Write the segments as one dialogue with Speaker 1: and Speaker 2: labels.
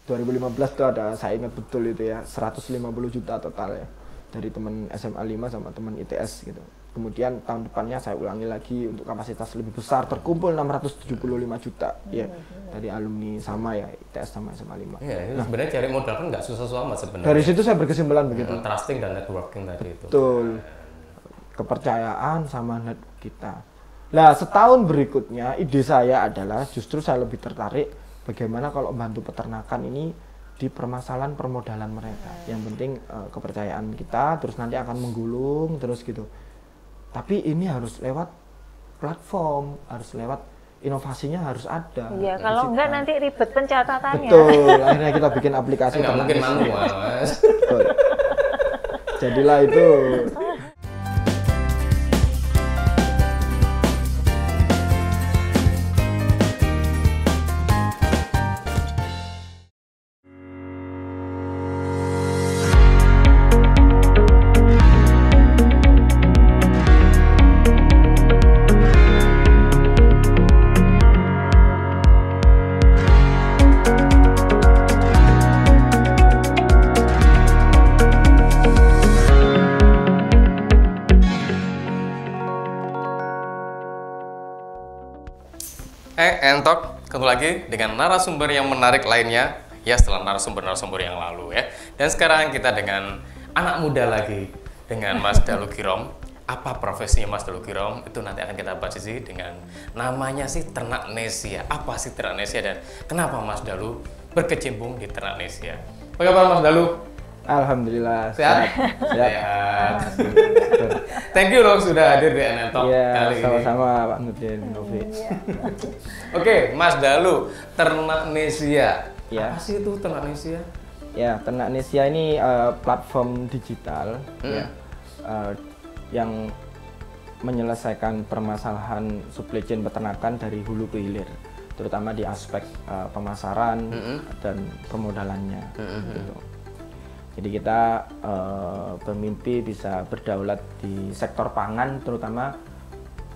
Speaker 1: 2015 tuh ada, saya ingat betul itu ya, 150 juta total ya dari teman SMA 5 sama teman ITS gitu. Kemudian tahun depannya saya ulangi lagi untuk kapasitas lebih besar, terkumpul 675 juta ya dari alumni sama ya ITS sama SMA 5.
Speaker 2: Iya, sebenarnya cari modal kan nggak susah-susah amat sebenarnya.
Speaker 1: Dari situ saya berkesimpulan begitu.
Speaker 2: Trusting dan networking tadi itu.
Speaker 1: Betul. Kepercayaan sama network kita. Nah, setahun berikutnya ide saya adalah justru saya lebih tertarik bagaimana kalau membantu peternakan ini di permasalahan permodalan mereka. Yang penting kepercayaan kita terus nanti akan menggulung terus gitu. Tapi ini harus lewat platform, harus lewat inovasinya harus ada.
Speaker 3: Iya, kalau enggak nanti ribet pencatatannya.
Speaker 1: Betul, akhirnya kita bikin aplikasi
Speaker 2: Nggak mungkin manual, Mas.
Speaker 1: Betul. Jadilah itu.
Speaker 2: Entok, ketemu lagi dengan narasumber yang menarik lainnya ya setelah narasumber yang lalu ya. Dan sekarang kita dengan anak muda lagi dengan Mas Dalu Girom. Apa profesinya Mas Dalu Girom? Itu nanti akan kita bahas sih dengan namanya sih Ternak Nesia. Apa sih Ternak Nesia dan kenapa Mas Dalu berkecimpung di Ternak Nesia? Apa kabar Mas Dalu?
Speaker 1: Alhamdulillah
Speaker 2: sehat. Sehat. Thank you loh sudah hadir di Entok kali ini.
Speaker 1: Sama-sama Pak Nurdin Novi.
Speaker 2: Oke, Mas Dalu, Ternak Nesia.
Speaker 1: Ya.
Speaker 2: Apa sih itu Ternak Nesia?
Speaker 1: Ya, Ternak Nesia ini platform digital ya, yang menyelesaikan permasalahan supply chain peternakan dari hulu ke hilir, terutama di aspek pemasaran dan pemodalannya. Gitu. Jadi kita bermimpi bisa berdaulat di sektor pangan, terutama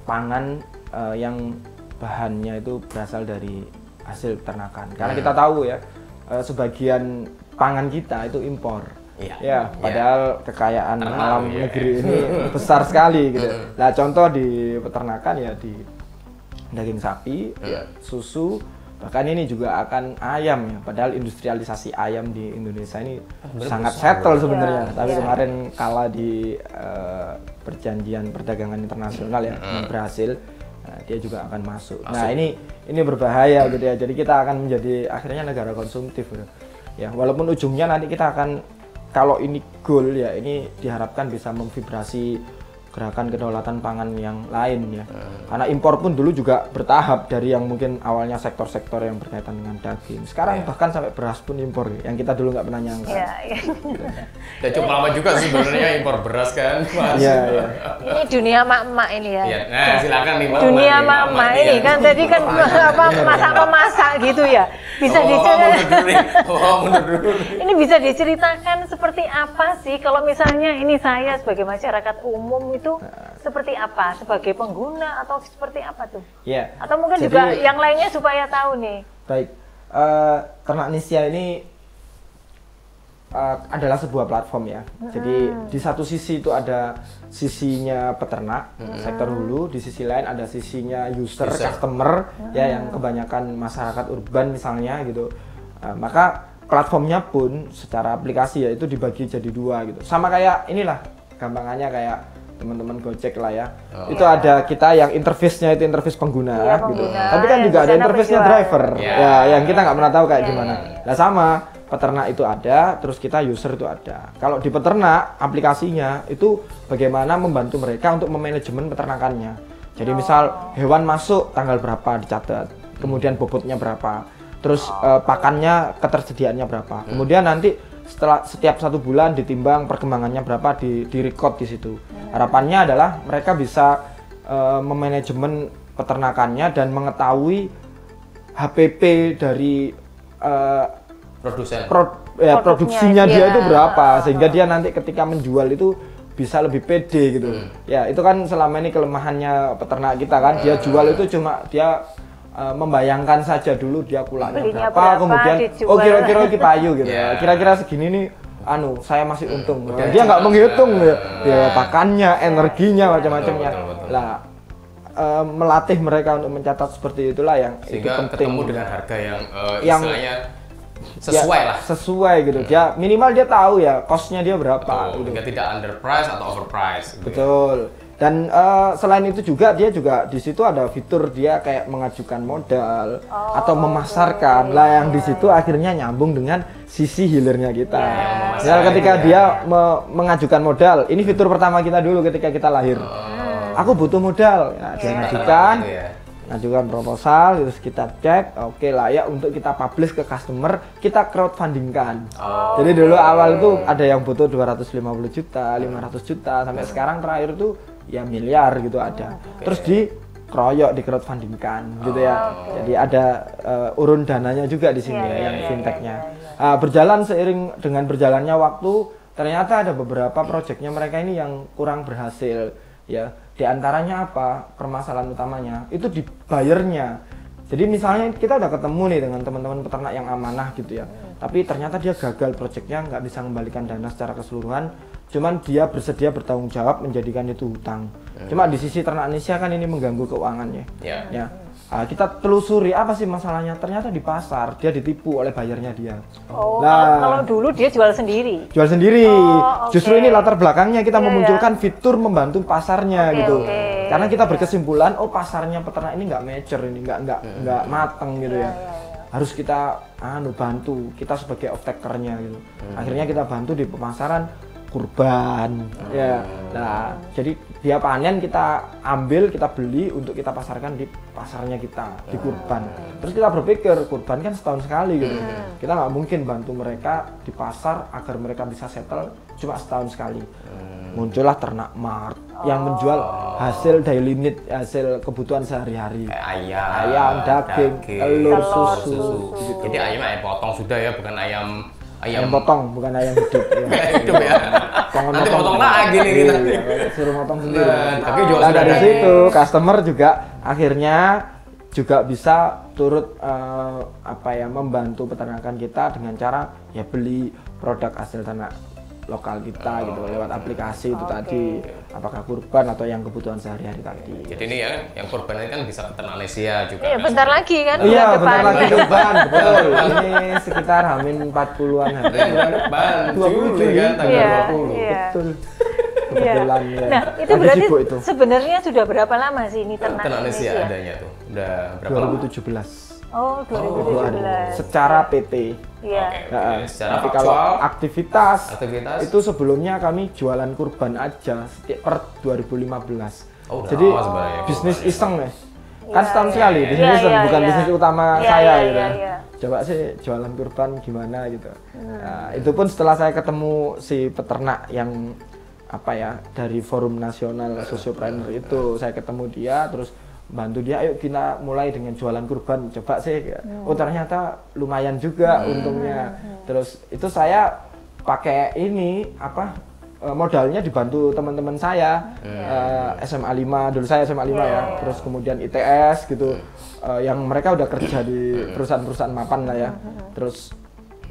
Speaker 1: pangan yang bahannya itu berasal dari hasil peternakan. Karena kita tahu ya, sebagian pangan kita itu impor. Ya, padahal kekayaan alam negeri ini besar sekali gitu. Nah, contoh di peternakan ya di daging sapi, ya, susu, bahkan ini juga akan ayam ya. Padahal industrialisasi ayam di Indonesia ini sangat settle sebenarnya. Tapi kemarin kalah di perjanjian perdagangan internasional ya, berhasil. Nah, dia juga akan masuk. Nah, ini berbahaya gitu ya. Jadi kita akan menjadi akhirnya negara konsumtif gitu. Ya, walaupun ujungnya nanti kita akan, kalau ini goal ya, ini diharapkan bisa memvibrasi gerakan kedaulatan pangan yang lain ya. Karena impor pun dulu juga bertahap dari yang mungkin awalnya sektor-sektor yang berkaitan dengan daging. Sekarang bahkan sampai beras pun impor yang kita dulu nggak pernah nyangka.
Speaker 2: Udah cukup lama juga sebenarnya impor beras kan, Mas.
Speaker 1: Iya.
Speaker 3: Ini dunia mak-mak ini ya.
Speaker 2: Nah, silakan nih, Mbak.
Speaker 3: Dunia mak-mak ini kan tadi kan apa masak-memasak gitu ya. Bisa ini bisa diceritakan seperti apa sih kalau misalnya ini saya sebagai masyarakat umum itu seperti apa, sebagai pengguna atau seperti apa tuh?
Speaker 1: Iya.
Speaker 3: Atau mungkin jadi, juga yang lainnya supaya tahu nih.
Speaker 1: Baik, Ternak Nesia ini adalah sebuah platform ya. Jadi di satu sisi itu ada sisinya peternak, sektor hulu, di sisi lain ada sisinya user. Customer ya, yang kebanyakan masyarakat urban misalnya gitu. Maka platformnya pun secara aplikasi ya itu dibagi jadi dua gitu. Sama kayak inilah, gampangannya kayak teman-teman Gojek lah ya. Itu ada kita yang interface-nya itu interface pengguna gitu. Tapi kan juga ada interface-nya driver. Ya, yang kita nggak pernah tahu kayak gimana. Nah, sama peternak itu ada, terus kita user itu ada. Kalau di peternak aplikasinya itu bagaimana membantu mereka untuk memanajemen peternakannya. Jadi misal hewan masuk tanggal berapa dicatat, kemudian bobotnya berapa, terus pakannya ketersediaannya berapa. Kemudian nanti setelah setiap 1 bulan ditimbang perkembangannya berapa, di record di situ. Harapannya adalah mereka bisa memanajemen peternakannya dan mengetahui HPP dari produksinya dia itu berapa, sehingga dia nanti ketika menjual itu bisa lebih pede gitu. Ya, itu kan selama ini kelemahannya peternak kita kan, dia jual itu cuma dia membayangkan saja dulu dia kulaknya
Speaker 3: Belinya
Speaker 1: berapa,
Speaker 3: berapa,
Speaker 1: kemudian
Speaker 3: dijual.
Speaker 1: oh kira-kira iki payu gitu.
Speaker 2: Iya.
Speaker 1: Kira-kira segini nih saya masih untung.
Speaker 2: Udah
Speaker 1: Dia nggak
Speaker 2: jelas.
Speaker 1: menghitung ya pakannya, energinya, macam-macamnya.
Speaker 2: Betul.
Speaker 1: Lah melatih mereka untuk mencatat seperti itulah yang itu
Speaker 2: Sehingga
Speaker 1: penting.
Speaker 2: ketemu dengan harga yang
Speaker 1: Yang-
Speaker 2: istilahnya sesuai lah.
Speaker 1: Sesuai gitu. Dia minimal dia tahu ya costnya dia berapa
Speaker 2: Betul,
Speaker 1: gitu.
Speaker 2: sehingga tidak underprice atau overprice gitu.
Speaker 1: Betul. Dan selain itu juga dia juga di situ ada fitur dia kayak mengajukan modal atau memasarkan. Lah yang di situ akhirnya nyambung dengan sisi hilirnya kita. Misal ketika dia mengajukan modal, ini fitur pertama kita dulu ketika kita lahir. Aku butuh modal, ya, dia ngajukan,
Speaker 2: Gitu ya.
Speaker 1: ngajukan proposal, terus kita cek, oke layak untuk kita publish ke customer, kita crowdfundingkan. Jadi dulu awal itu ada yang butuh 250 juta, 500 juta, sampai sekarang terakhir tuh ya miliar gitu ada. Terus dikeroyok, di crowdfundingkan gitu ya. Jadi ada urun dananya juga di sini ya, yang fintechnya. Berjalan seiring dengan berjalannya waktu, ternyata ada beberapa proyeknya mereka ini yang kurang berhasil ya. Di antaranya apa? Permasalahan utamanya itu dibayarnya. Jadi misalnya kita udah ketemu nih dengan teman-teman peternak yang amanah gitu ya. Tapi ternyata dia gagal proyeknya, nggak bisa mengembalikan dana secara keseluruhan. Cuman dia bersedia bertanggung jawab menjadikan itu hutang. Cuma di sisi Ternak Indonesia kan ini mengganggu keuangannya. Ya. Kita telusuri apa sih masalahnya. Ternyata di pasar dia ditipu oleh bayarnya dia.
Speaker 3: Oh,
Speaker 1: Nah,
Speaker 3: kalau dulu dia jual sendiri.
Speaker 1: jual sendiri.
Speaker 3: Oh, oke.
Speaker 1: Justru ini latar belakangnya kita
Speaker 3: Iya,
Speaker 1: memunculkan fitur membantu pasarnya
Speaker 3: Oke,
Speaker 1: gitu.
Speaker 3: oke.
Speaker 1: Karena kita berkesimpulan, oh pasarnya peternak ini nggak mature ini, nggak mateng gitu ya. Harus kita bantu kita sebagai off-takernya gitu. Akhirnya kita bantu di pemasaran kurban ya. Nah, jadi dia panen kita ambil, kita beli untuk kita pasarkan di pasarnya kita di kurban. Terus kita berpikir kurban kan setahun sekali gitu. Kita nggak mungkin bantu mereka di pasar agar mereka bisa settle cuma setahun sekali. Muncullah Ternak Mart yang menjual hasil daily need, hasil kebutuhan sehari-hari.
Speaker 2: Kayak
Speaker 1: Ayam, daging, telur, susu.
Speaker 2: Gitu. Jadi ayam potong sudah ya, bukan ayam
Speaker 1: Ayam potong, bukan ayam hidup. Ya.
Speaker 2: hidup ya. Nanti potong lagi nih kita.
Speaker 1: Iya, suruh potong sendiri.
Speaker 2: Tapi jual
Speaker 1: Nah, dari
Speaker 2: sudah.
Speaker 1: situ customer juga akhirnya juga bisa turut membantu peternakan kita dengan cara ya beli produk hasil ternak lokal kita gitu lewat aplikasi itu tadi, apakah kurban atau yang kebutuhan sehari-hari tadi.
Speaker 2: Jadi ini ya, yang kurban ini kan bisa ke Ternak Indonesia juga.
Speaker 3: Iya,
Speaker 2: kan?
Speaker 3: bentar lagi kan
Speaker 1: Iya,
Speaker 3: bulan
Speaker 1: bentar
Speaker 3: depan.
Speaker 1: lagi kurban, betul. Ini sekitar hamin 40-an hari.
Speaker 2: Bulan depan,
Speaker 1: 20
Speaker 2: Juli kan, tanggal
Speaker 3: Iya,
Speaker 2: 20.
Speaker 3: iya.
Speaker 1: Betul.
Speaker 3: Iya.
Speaker 1: Kebetulan ya.
Speaker 3: Nah, itu
Speaker 1: Lagi
Speaker 3: berarti
Speaker 1: sibuk itu.
Speaker 3: sebenarnya sudah berapa lama sih ini Ternak
Speaker 2: Ternak Indonesia
Speaker 3: Indonesia?
Speaker 2: adanya tuh. Udah berapa lama?
Speaker 1: 2017.
Speaker 3: Oh, 2017.
Speaker 1: Secara PT.
Speaker 3: Iya.
Speaker 2: Oke,
Speaker 1: Nah,
Speaker 2: oke. Secara
Speaker 1: tapi kalau
Speaker 2: faktual,
Speaker 1: aktivitas itu sebelumnya kami jualan kurban aja setiap per 2015.
Speaker 2: Oh, udah
Speaker 1: Jadi
Speaker 2: lama sebenarnya.
Speaker 1: bisnis iseng ya. Kan
Speaker 3: Iya,
Speaker 1: setahun
Speaker 3: iya,
Speaker 1: sekali,
Speaker 3: iya.
Speaker 1: bisnis
Speaker 3: Iya,
Speaker 1: iseng
Speaker 3: iya,
Speaker 1: bukan
Speaker 3: iya.
Speaker 1: bisnis utama
Speaker 3: Iya,
Speaker 1: saya
Speaker 3: iya,
Speaker 1: gitu.
Speaker 3: iya, iya.
Speaker 1: Coba sih jualan kurban gimana gitu. Nah, itu pun setelah saya ketemu si peternak yang dari Forum Nasional Sosiopreneur itu, saya ketemu dia terus bantu dia, ayo kita mulai dengan jualan kurban, coba sih. Oh ternyata lumayan juga untungnya. Terus itu saya pakai ini modalnya dibantu teman-teman saya, SMA 5, dulu saya SMA 5 ya, terus kemudian ITS gitu, yang mereka udah kerja di perusahaan-perusahaan mapan lah ya. Terus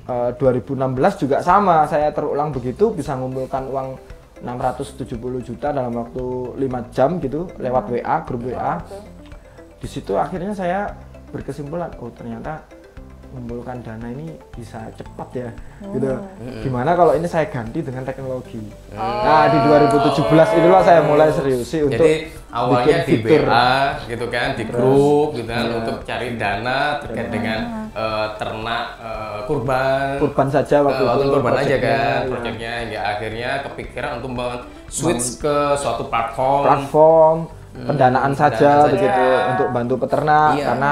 Speaker 1: 2016 juga sama, saya terulang begitu, bisa ngumpulkan uang 670 juta dalam waktu 5 jam gitu lewat WA, grup WA. Di situ akhirnya saya berkesimpulan, oh ternyata mengumpulkan dana ini bisa cepat ya gitu. Gimana kalau ini saya ganti dengan teknologi. Nah, di 2017 itulah saya mulai serius sih untuk
Speaker 2: jadi awalnya
Speaker 1: bikin
Speaker 2: di
Speaker 1: fitur.
Speaker 2: BA gitu kan, di grup gitu kan untuk cari dana terkait dengan ternak kurban
Speaker 1: saja waktu itu
Speaker 2: kurban aja
Speaker 1: proyeknya,
Speaker 2: kan
Speaker 1: ya.
Speaker 2: proyeknya ya akhirnya kepikiran untuk switch ke suatu platform
Speaker 1: pendanaan saja
Speaker 2: saja.
Speaker 1: begitu untuk bantu peternak.
Speaker 2: Iya.
Speaker 1: Karena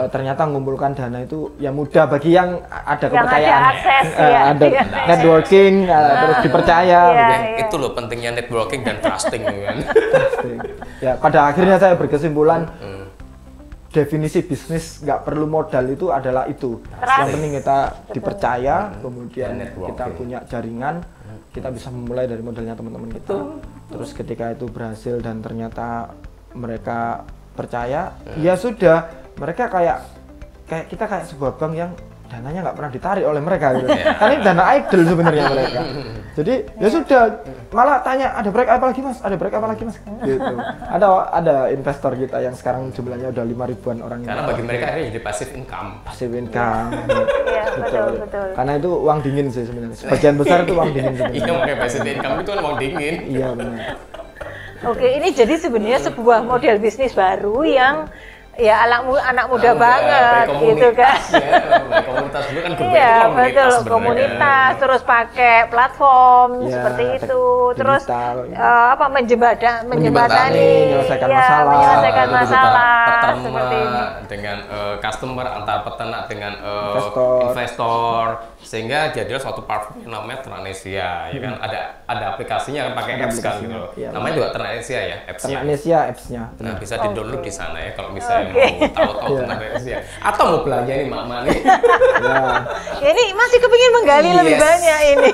Speaker 1: ternyata mengumpulkan dana itu ya mudah bagi yang ada
Speaker 3: Yang
Speaker 1: kepercayaan,
Speaker 3: ada akses, ya.
Speaker 1: ada
Speaker 3: Iya.
Speaker 1: networking, terus dipercaya
Speaker 3: Iya,
Speaker 1: gitu.
Speaker 3: iya.
Speaker 2: Itu loh pentingnya networking dan trusting gitu kan.
Speaker 1: Ya pada akhirnya saya berkesimpulan definisi bisnis nggak perlu modal itu adalah itu. Yang penting kita dipercaya, kemudian
Speaker 2: Dan networking.
Speaker 1: kita punya jaringan, kita bisa memulai dari modalnya teman-teman kita. Terus ketika itu berhasil dan ternyata mereka percaya, ya sudah mereka kayak kita kayak sebuah bank yang dananya nggak pernah ditarik oleh mereka gitu. Karena ini dana idle sebenarnya mereka. Jadi ya sudah, malah tanya ada proyek apa lagi mas, ada proyek apa lagi mas, gitu. Ada investor kita yang sekarang jumlahnya udah 5.000-an orang.
Speaker 2: Karena bagi mereka akhirnya jadi passive income.
Speaker 1: Passive income.
Speaker 3: Iya, betul.
Speaker 1: Karena itu uang dingin sih sebenarnya. Sebagian besar itu uang dingin sebenarnya.
Speaker 2: Iya, makanya passive income itu kan uang dingin.
Speaker 1: Iya benar.
Speaker 3: Oke, ini jadi sebenarnya sebuah model bisnis baru yang ya anak muda banget gitu kan.
Speaker 2: Ya, komunitas dulu kan
Speaker 3: Iya, betul, komunitas terus pakai platform
Speaker 1: Ya,
Speaker 3: seperti itu. Terus
Speaker 1: digital.
Speaker 3: menjembatani
Speaker 1: menyelesaikan
Speaker 3: ya,
Speaker 1: masalah.
Speaker 3: menyelesaikan masalah
Speaker 2: Pertama
Speaker 3: seperti ini.
Speaker 2: dengan customer, antar peternak dengan
Speaker 1: Investor.
Speaker 2: investor, sehingga jadilah suatu platform yang namanya Ternanesia, ya kan? Ada aplikasinya kan, pakai
Speaker 1: Ada
Speaker 2: apps kan gitu.
Speaker 1: aplikasinya, iya.
Speaker 2: Namanya juga Ternanesia ya, appsnya.
Speaker 1: Ternanesia apps-nya.
Speaker 2: Nah, bisa di-download di sana ya kalau misalnya
Speaker 3: Oke.
Speaker 2: mau tahu-tahu tentang Ternanesia. Atau mau belanja nih Mak nih.
Speaker 1: Ya.
Speaker 3: Ya, ini masih kepingin menggali lebih
Speaker 2: Yes.
Speaker 3: banyak ini.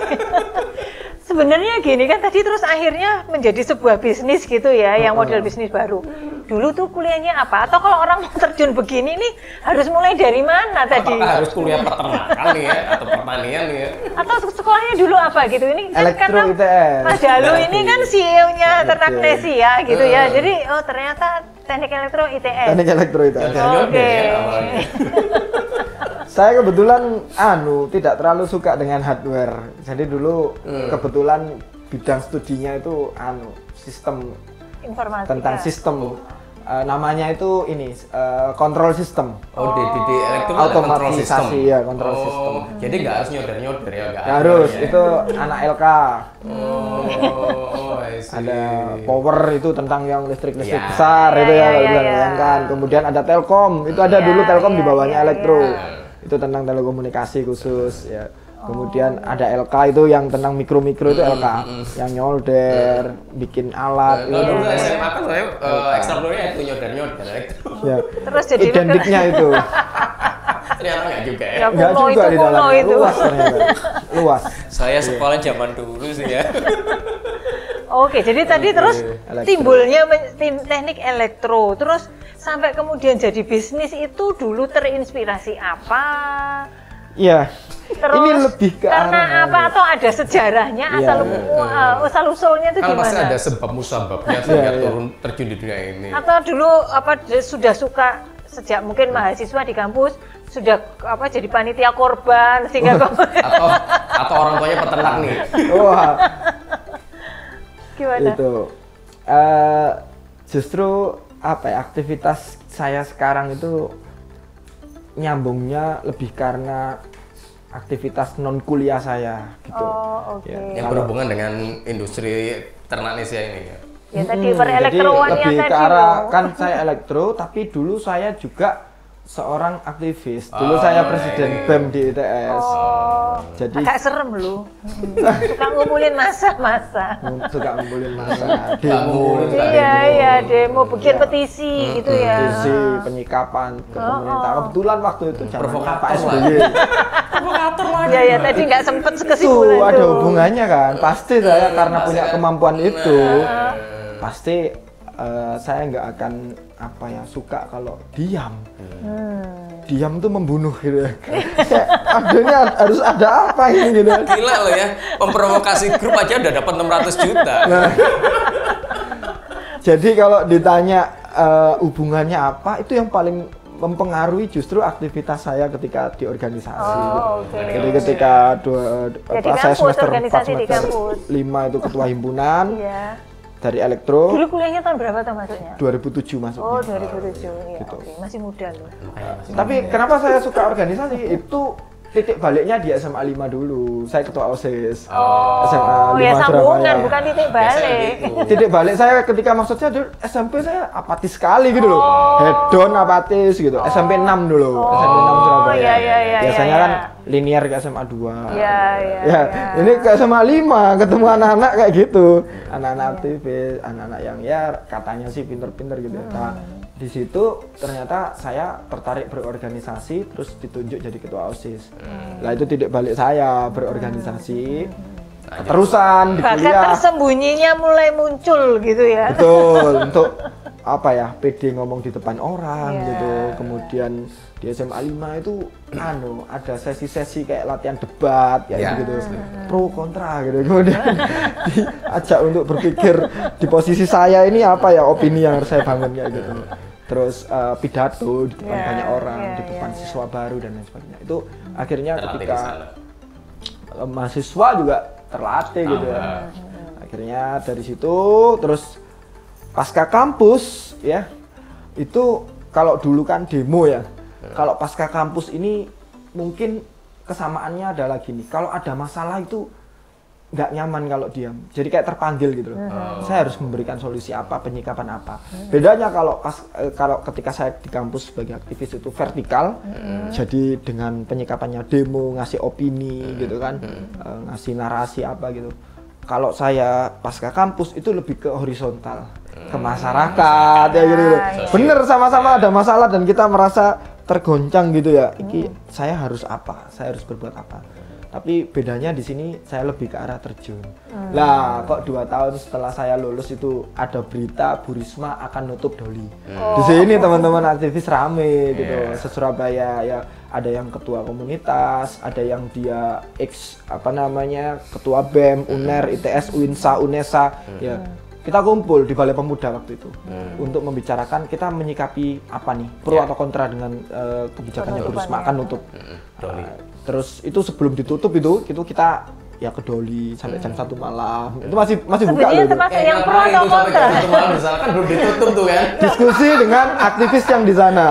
Speaker 3: Sebenarnya gini kan tadi terus akhirnya menjadi sebuah bisnis gitu ya, yang model bisnis baru. Dulu tuh kuliahnya apa? Atau kalau orang mau terjun begini nih harus mulai dari mana tadi?
Speaker 2: Apakah harus kuliah peternakan nih ya atau pertanian nih ya?
Speaker 3: Atau sekolahnya dulu apa gitu? Ini kan
Speaker 1: Elektro
Speaker 3: karena
Speaker 1: ITS.
Speaker 3: Mas Dalu ini kan CEO-nya
Speaker 1: Betul.
Speaker 3: Ternanesia gitu ya. Jadi oh ternyata teknik elektro ITS.
Speaker 1: Teknik elektro itu.
Speaker 2: Nyonder ya awalnya.
Speaker 1: Saya kebetulan tidak terlalu suka dengan hardware. Jadi dulu kebetulan bidang studinya itu sistem,
Speaker 3: Informatika.
Speaker 1: tentang sistem. Namanya itu kontrol sistem.
Speaker 2: Oh, di elektro ada control system.
Speaker 1: Automatisasi ya, kontrol sistem.
Speaker 2: Jadi nggak harus nyodar-nyodar ya? Nggak
Speaker 1: Harus,
Speaker 2: ya?
Speaker 1: itu anak LK.
Speaker 2: I see.
Speaker 1: Ada power itu tentang yang listrik-listrik
Speaker 2: Ya.
Speaker 1: besar itu
Speaker 3: Ya,
Speaker 1: ya,
Speaker 3: ya,
Speaker 1: bisa
Speaker 3: ya.
Speaker 1: bayangkan. Kemudian ada Telkom, itu ada
Speaker 3: Ya,
Speaker 1: dulu Telkom
Speaker 3: ya,
Speaker 1: di bawahnya
Speaker 3: ya,
Speaker 1: elektro.
Speaker 3: ya.
Speaker 1: Itu tentang telekomunikasi khusus ya. Kemudian ada LK itu yang tentang mikro-mikro itu LK, yang nyolder, bikin alat.
Speaker 2: Kalau dulu
Speaker 1: itu.
Speaker 2: SMA kan saya ekstrakurikulernya itu nyodar-nyodar elektro.
Speaker 1: Ya.
Speaker 3: Terus jadi
Speaker 1: Identiknya itu.
Speaker 2: Ternyata nggak juga ya.
Speaker 3: Ya,
Speaker 1: Enggak
Speaker 3: kuno
Speaker 1: juga
Speaker 3: itu,
Speaker 1: di
Speaker 3: kuno
Speaker 1: dalamnya.
Speaker 3: itu.
Speaker 1: Luas ternyata. Luas.
Speaker 2: Saya sekolah zaman dulu sih ya.
Speaker 3: Oke, jadi tadi terus
Speaker 1: Elektro.
Speaker 3: timbulnya teknik elektro, terus sampai kemudian jadi bisnis itu dulu terinspirasi apa?
Speaker 1: Iya.
Speaker 3: Terus
Speaker 1: Ini lebih ke
Speaker 3: karena
Speaker 1: arah
Speaker 3: apa atau ada sejarahnya
Speaker 1: Iya,
Speaker 3: asal usulnya itu
Speaker 2: Kan pasti
Speaker 3: gimana?
Speaker 2: ada sebab musababnya sehingga
Speaker 1: Iya.
Speaker 2: turun terjun di dunia ini.
Speaker 3: Atau dulu sudah suka sejak mungkin mahasiswa di kampus sudah jadi panitia korban sehingga
Speaker 2: atau orang tuanya peternak nih.
Speaker 1: Wah,
Speaker 3: gimana?
Speaker 1: itu justru aktivitas saya sekarang itu nyambungnya lebih karena aktivitas non kuliah saya gitu.
Speaker 3: Oh, oke.
Speaker 1: Ya.
Speaker 2: Yang berhubungan dengan industri Ternanesia ini ya.
Speaker 3: Ya tadi
Speaker 1: Jadi
Speaker 3: perelektroannya
Speaker 1: lebih
Speaker 3: tadi
Speaker 1: ke arah,
Speaker 3: loh.
Speaker 1: kan saya elektro, tapi dulu saya juga seorang aktivis. Dulu saya presiden BEM di ITS.
Speaker 3: Oh,
Speaker 1: Jadi
Speaker 3: agak serem lu. Suka ngumpulin masa-masa.
Speaker 1: suka ngumpulin masa,
Speaker 2: ngumpulin,
Speaker 1: demo,
Speaker 2: suka
Speaker 3: Iya, demo, bikin
Speaker 1: Iya.
Speaker 3: petisi gitu ya.
Speaker 1: petisi, penyikapan ke pemerintah. Kebetulan waktu itu zamannya
Speaker 2: Provokator
Speaker 1: Pak
Speaker 2: lah.
Speaker 1: SBY.
Speaker 3: Iya, ya tadi nggak sempet
Speaker 1: Itu
Speaker 3: kesimpulan
Speaker 1: ada
Speaker 3: tuh.
Speaker 1: hubungannya kan. Pasti saya karena
Speaker 2: Pasti
Speaker 1: punya
Speaker 2: kan.
Speaker 1: kemampuan itu, pasti saya nggak akan suka kalau diam. Diam tuh membunuh gitu ya. Kayak, adanya harus ada apa ini gitu.
Speaker 2: Gila lo ya, memprovokasi grup aja udah dapat 600 juta.
Speaker 1: Nah, jadi kalau ditanya hubungannya apa, itu yang paling mempengaruhi justru aktivitas saya ketika di organisasi.
Speaker 3: Oh, oke.
Speaker 1: Jadi ketika
Speaker 3: Jadi
Speaker 1: saya
Speaker 3: kampus,
Speaker 1: semester 4,
Speaker 3: organisasi di
Speaker 1: semester
Speaker 3: kampus.
Speaker 1: 5 itu ketua himpunan
Speaker 3: Iya.
Speaker 1: dari elektro.
Speaker 3: Dulu kuliahnya tahun berapa tuh masuknya?
Speaker 1: 2007 masuk.
Speaker 3: Oh, 2007. Iya,
Speaker 1: Gitu.
Speaker 3: oke. Masih muda loh.
Speaker 1: Tapi kenapa saya suka organisasi? Itu titik baliknya di SMA 5 dulu. Saya ketua OSIS. SMA 5
Speaker 3: Oh, ya sambungan,
Speaker 1: Surabaya.
Speaker 3: bukan titik
Speaker 2: Biasanya
Speaker 3: balik.
Speaker 2: gitu.
Speaker 1: Titik balik saya ketika maksudnya dulu SMP saya apatis sekali gitu loh.
Speaker 3: Oh.
Speaker 1: Hedon apatis gitu. SMP 6 dulu. SMP 6 Surabaya.
Speaker 3: iya, iya,
Speaker 1: Biasanya
Speaker 3: iya,
Speaker 1: kan
Speaker 3: iya.
Speaker 1: linear ke SMA 2.
Speaker 3: Iya, iya.
Speaker 1: Ya, ini ke SMA 5 ketemu anak-anak kayak gitu. Anak-anak aktivis, anak-anak yang ya katanya sih pinter-pinter gitu. Nah, di situ ternyata saya tertarik berorganisasi terus ditunjuk jadi ketua OSIS. Lah itu titik balik saya berorganisasi. Keterusan di
Speaker 3: Bakat
Speaker 1: kuliah.
Speaker 3: tersembunyinya mulai muncul gitu ya.
Speaker 1: Betul, untuk apa ya, pede ngomong di depan orang gitu. Kemudian di SMA 5 itu ada sesi-sesi kayak latihan debat ya gitu. Pro kontra gitu. Kemudian diajak untuk berpikir di posisi saya ini apa ya opini yang harus saya bangun kayak gitu. Terus pidato di depan banyak orang, di depan siswa baru dan lain sebagainya. Itu akhirnya ketika mahasiswa juga terlatih gitu ya. Akhirnya dari situ terus pasca kampus ya, itu kalau dulu kan demo ya. Kalau pasca kampus ini mungkin kesamaannya adalah gini, kalau ada masalah itu nggak nyaman kalau diam, jadi kayak terpanggil gitu loh. Saya harus memberikan solusi apa, penyikapan apa. Bedanya kalau ketika saya di kampus sebagai aktivis itu vertikal, jadi dengan penyikapannya demo, ngasih opini gitu kan, ngasih narasi apa gitu. Kalau saya pasca kampus itu lebih ke horizontal, ke masyarakat ya gitu. Bener, sama-sama ada masalah dan kita merasa tergoncang gitu ya. Iki saya harus apa? Saya harus berbuat apa? Tapi bedanya di sini saya lebih ke arah terjun. Lah kok 2 tahun setelah saya lulus itu ada berita Bu Risma akan nutup Doli. Di sini teman-teman aktivis rame gitu, se-Surabaya ya. Ada yang ketua komunitas, ada yang dia ketua BEM, UNER, ITS, UINSA, UNESA ya. Kita kumpul di Balai Pemuda waktu itu untuk membicarakan kita menyikapi apa nih, pro atau kontra dengan kebijakannya Bu Risma akan nutup. Terus itu sebelum ditutup itu kita ya ke Doli sampai jam 1 malam. Itu masih buka loh.
Speaker 3: Sebenarnya termasuk yang pro atau kontra?
Speaker 2: Misalkan belum ditutup tuh kan.
Speaker 1: Diskusi dengan aktivis yang di sana.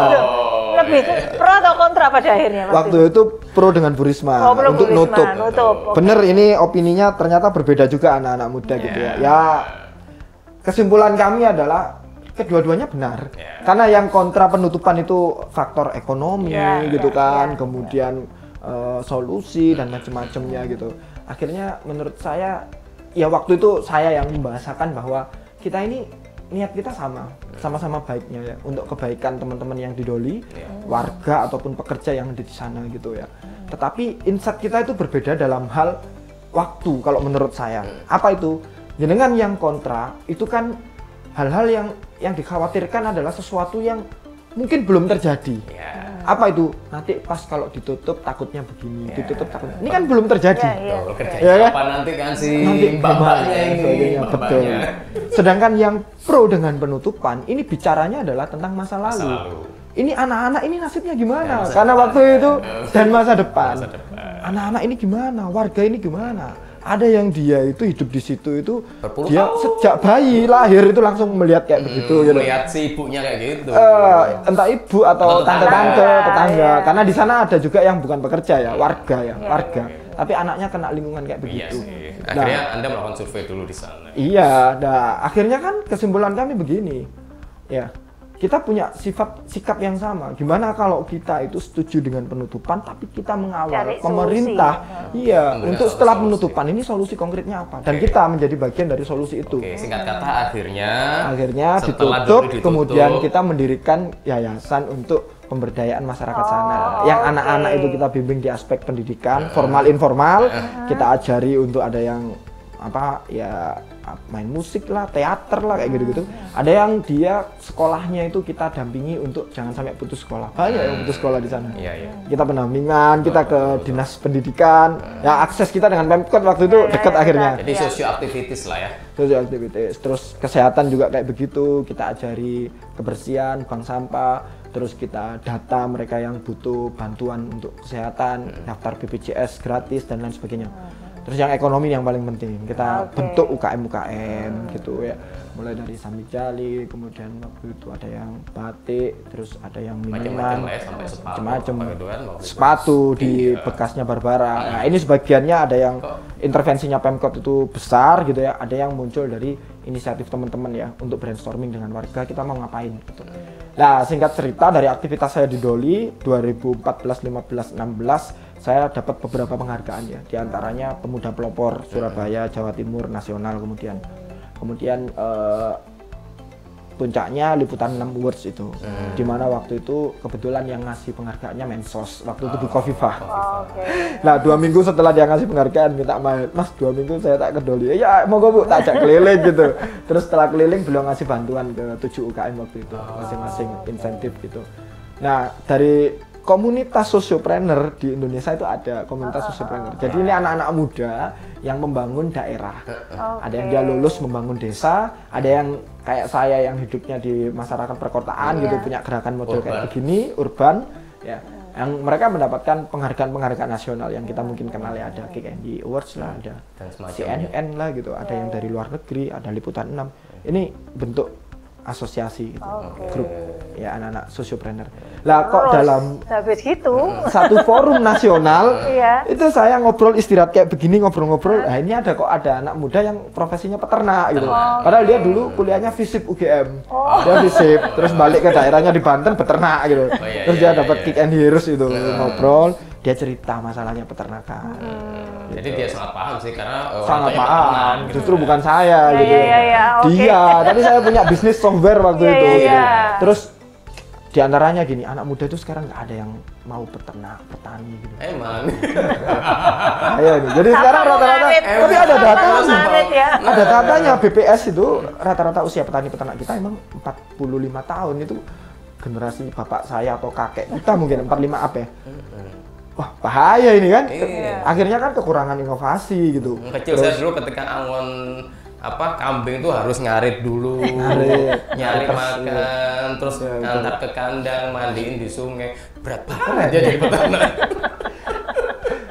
Speaker 3: Lebih pro atau kontra pada akhirnya?
Speaker 1: Waktu itu pro dengan Bu Risma untuk nutup. Bener, ini opininya ternyata berbeda juga anak-anak muda gitu ya. Ya kesimpulan kami adalah kedua-duanya benar. Karena yang kontra penutupan itu faktor ekonomi gitu kan, kemudian solusi dan macam-macamnya gitu. Akhirnya menurut saya ya waktu itu saya yang membahasakan bahwa kita ini niat kita sama-sama baiknya ya untuk kebaikan teman-teman yang di Doli, warga ataupun pekerja yang ada di sana gitu ya. Tetapi insight kita itu berbeda dalam hal waktu kalau menurut saya. Apa itu? Dengan yang kontra itu kan hal-hal yang dikhawatirkan adalah sesuatu yang mungkin belum terjadi. Apa itu? Nanti pas kalau ditutup takutnya begini, ditutup takutnya. Ini kan belum terjadi.
Speaker 2: Apa nanti kan si mbak-mbaknya ini.
Speaker 1: Betul. Sedangkan yang pro dengan penutupan ini bicaranya adalah tentang masa lalu. Ini anak-anak ini nasibnya gimana? Karena waktu itu dan masa depan. Anak-anak ini gimana? Warga ini gimana? Ada yang dia itu hidup di situ itu dia sejak bayi lahir itu langsung melihat kayak begitu gitu.
Speaker 2: Melihat si ibunya kayak gitu.
Speaker 1: Entah ibu atau tante-tante, tetangga. Karena di sana ada juga yang bukan pekerja ya, warga. Tapi anaknya kena lingkungan kayak begitu.
Speaker 2: Akhirnya Anda melakukan survei dulu di sana.
Speaker 1: Iya, akhirnya kan kesimpulan kami begini. Ya. Kita punya sikap yang sama. Gimana kalau kita itu setuju dengan penutupan, tapi kita mengawal pemerintah, untuk setelah penutupan ini solusi konkretnya apa? Dan kita menjadi bagian dari solusi itu.
Speaker 2: Singkat kata akhirnya
Speaker 1: ditutup, kemudian kita mendirikan yayasan untuk pemberdayaan masyarakat sana. Yang anak-anak itu kita bimbing di aspek pendidikan, formal informal, kita ajari untuk ada yang main musik lah, teater lah kayak gitu-gitu. Ada yang dia sekolahnya itu kita dampingi untuk jangan sampai putus sekolah. Banyak yang putus sekolah di sana. Kita pendampingan, kita ke dinas pendidikan. Ya akses kita dengan Pemkot waktu itu dekat akhirnya.
Speaker 2: Jadi socio activities lah ya.
Speaker 1: Socio activities. Terus kesehatan juga kayak begitu. Kita ajari kebersihan, bank sampah. Terus kita data mereka yang butuh bantuan untuk kesehatan, daftar BPJS gratis dan lain sebagainya. Terus yang ekonomi yang paling penting, kita bentuk UKM gitu ya. Mulai dari Samijali, kemudian waktu itu ada yang batik, terus ada yang minuman, macam-macam, sepatu di bekasnya Barbara. Nah ini sebagiannya ada yang intervensinya Pemkot itu besar gitu ya, ada yang muncul dari inisiatif teman-teman ya untuk brainstorming dengan warga kita mau ngapain gitu. Nah singkat cerita dari aktivitas saya di Doli 2014, 15, 16 saya dapat beberapa penghargaan ya, diantaranya Pemuda Pelopor Surabaya, Jawa Timur, nasional, kemudian puncaknya liputan 6 awards itu. Di mana waktu itu kebetulan yang ngasih penghargaannya Mensos, waktu itu Bu Khofifah. Nah 2 minggu setelah dia ngasih penghargaan minta main, Mas 2 minggu saya tak kedoli, ya monggo Bu, tak ajak keliling gitu. Terus setelah keliling beliau ngasih bantuan ke 7 UKM waktu itu, masing-masing insentif gitu. Nah dari komunitas sosiopreneur di Indonesia itu ada komunitas sosiopreneur. Jadi ini anak-anak muda yang membangun daerah. Ada yang dia lulus membangun desa, ada yang kayak saya yang hidupnya di masyarakat perkotaan gitu, punya gerakan model kayak begini, urban, ya. Yang mereka mendapatkan penghargaan-penghargaan nasional yang kita mungkin kenal ya, ada KKND Awards lah, ada CNN lah gitu, ada yang dari luar negeri, ada Liputan 6. Ini bentuk asosiasi gitu, grup ya anak-anak sosiopreneur. Lah kok dalam
Speaker 3: habis gitu
Speaker 1: satu forum nasional itu saya ngobrol istirahat kayak begini ngobrol-ngobrol, nah ini ada anak muda yang profesinya peternak gitu. Padahal dia dulu kuliahnya FISIP UGM. Dia FISIP terus balik ke daerahnya di Banten peternak gitu. Terus dia dapat kick and heroes itu ngobrol, dia cerita masalahnya peternakan.
Speaker 2: Jadi dia sangat paham sih karena
Speaker 1: sangat paham.
Speaker 2: gitu.
Speaker 1: Justru bukan saya gitu. Dia, tadi saya punya bisnis software waktu itu. Gitu. Terus di antaranya gini, anak muda itu sekarang nggak ada yang mau peternak, petani gitu.
Speaker 2: Emang.
Speaker 1: Ayo nih. Jadi sekarang rata-rata, tapi ada datanya. Ada datanya BPS itu rata-rata usia petani peternak kita emang 45 tahun itu generasi bapak saya atau kakek kita mungkin 45 up ya. Wah bahaya ini kan, akhirnya kan kekurangan inovasi gitu.
Speaker 2: Kecil saya dulu ketika angon kambing tuh harus ngarit dulu, nyari makan, terus antar ke kandang, mandiin di sungai, berat banget dia jadi peternak.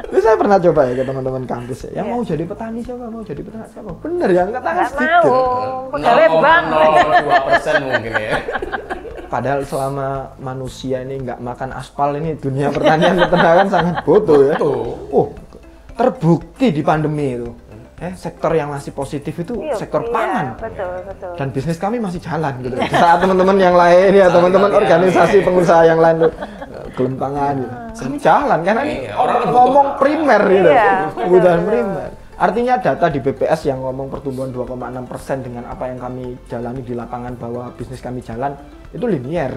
Speaker 1: Itu saya pernah coba ya ke teman-teman kampus ya, yang mau jadi petani siapa, mau jadi peternak siapa, bener ya, nggak tangan sedikit.
Speaker 2: 0,02% mungkin ya.
Speaker 1: Padahal selama manusia ini nggak makan aspal ini dunia pertanian peternakan sangat butuh ya. Terbukti di pandemi itu. Sektor yang masih positif itu sektor pangan.
Speaker 3: Betul.
Speaker 1: Dan bisnis kami masih jalan gitu. Di saat teman-teman yang lain ya, teman-teman organisasi pengusaha yang lain tuh gelem pangan gitu. Kami jalan karena orang ngomong primer gitu. Kebutuhan primer. Artinya data di BPS yang ngomong pertumbuhan 2,6% dengan apa yang kami jalani di lapangan bahwa bisnis kami jalan itu linear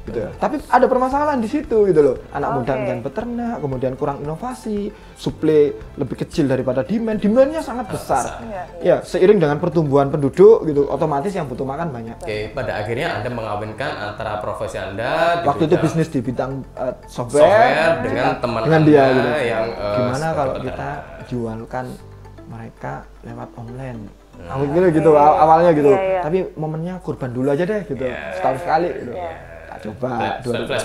Speaker 1: gitu ya. Tapi ada permasalahan di situ gitu loh. Anak muda dan peternak, kemudian kurang inovasi, suplai lebih kecil daripada demandnya sangat besar. Ya, seiring dengan pertumbuhan penduduk gitu, otomatis yang butuh makan banyak.
Speaker 2: Oke, pada akhirnya Anda mengawinkan antara profesi Anda di
Speaker 1: waktu itu bisnis di bidang software
Speaker 2: dengan teman
Speaker 1: dengan dia
Speaker 2: Anda
Speaker 1: gitu.
Speaker 2: yang
Speaker 1: gimana kalau kita jualkan mereka lewat online. Gitu awalnya gitu. Tapi momennya kurban dulu aja deh gitu. Setahun sekali gitu. Coba
Speaker 3: terus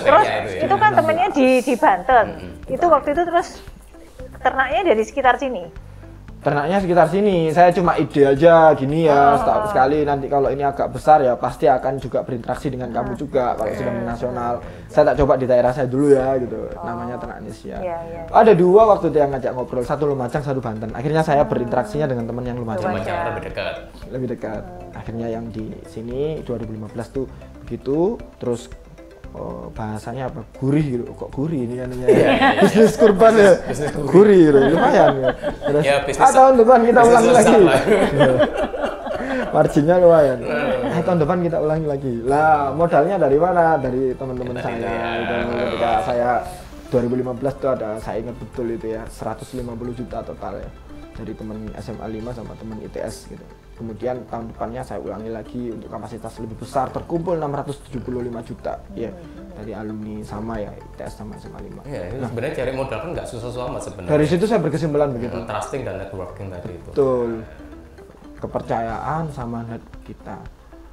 Speaker 3: itu kan temennya di Banten. Itu waktu itu terus ternaknya dari sekitar sini.
Speaker 1: Ternaknya sekitar sini. Saya cuma ide aja gini ya, setahun sekali nanti kalau ini agak besar ya pasti akan juga berinteraksi dengan kamu juga kalau sudah nasional. Saya tak coba di daerah saya dulu ya gitu. Namanya Ternak Nesia. Ada 2 waktu itu yang ngajak ngobrol, satu Lumajang, satu Banten. Akhirnya saya berinteraksinya dengan teman yang Lumajang. Lebih dekat. Akhirnya yang di sini 2015 tuh begitu, terus bahasanya apa, gurih gitu, kok gurih ini kan bisnis kurban ya, gurih gitu, lumayan ya. Terus tahun depan kita ulangi lagi, marginnya lumayan. Tahun depan kita ulangi lagi. Lah modalnya dari mana? Dari teman-teman saya. Ketika saya 2015 tuh ada, saya ingat betul itu ya, 150 juta total ya, dari teman SMA 5 sama teman ITS gitu. Kemudian tahun depannya saya ulangi lagi untuk kapasitas lebih besar, terkumpul 675 juta ya dari alumni sama ya ITS sama SMA 5.
Speaker 2: Iya, sebenarnya cari modal kan nggak susah-susah amat sebenarnya.
Speaker 1: Dari situ saya berkesimpulan begitu.
Speaker 2: Trusting dan networking tadi itu.
Speaker 1: Betul. Kepercayaan sama net kita.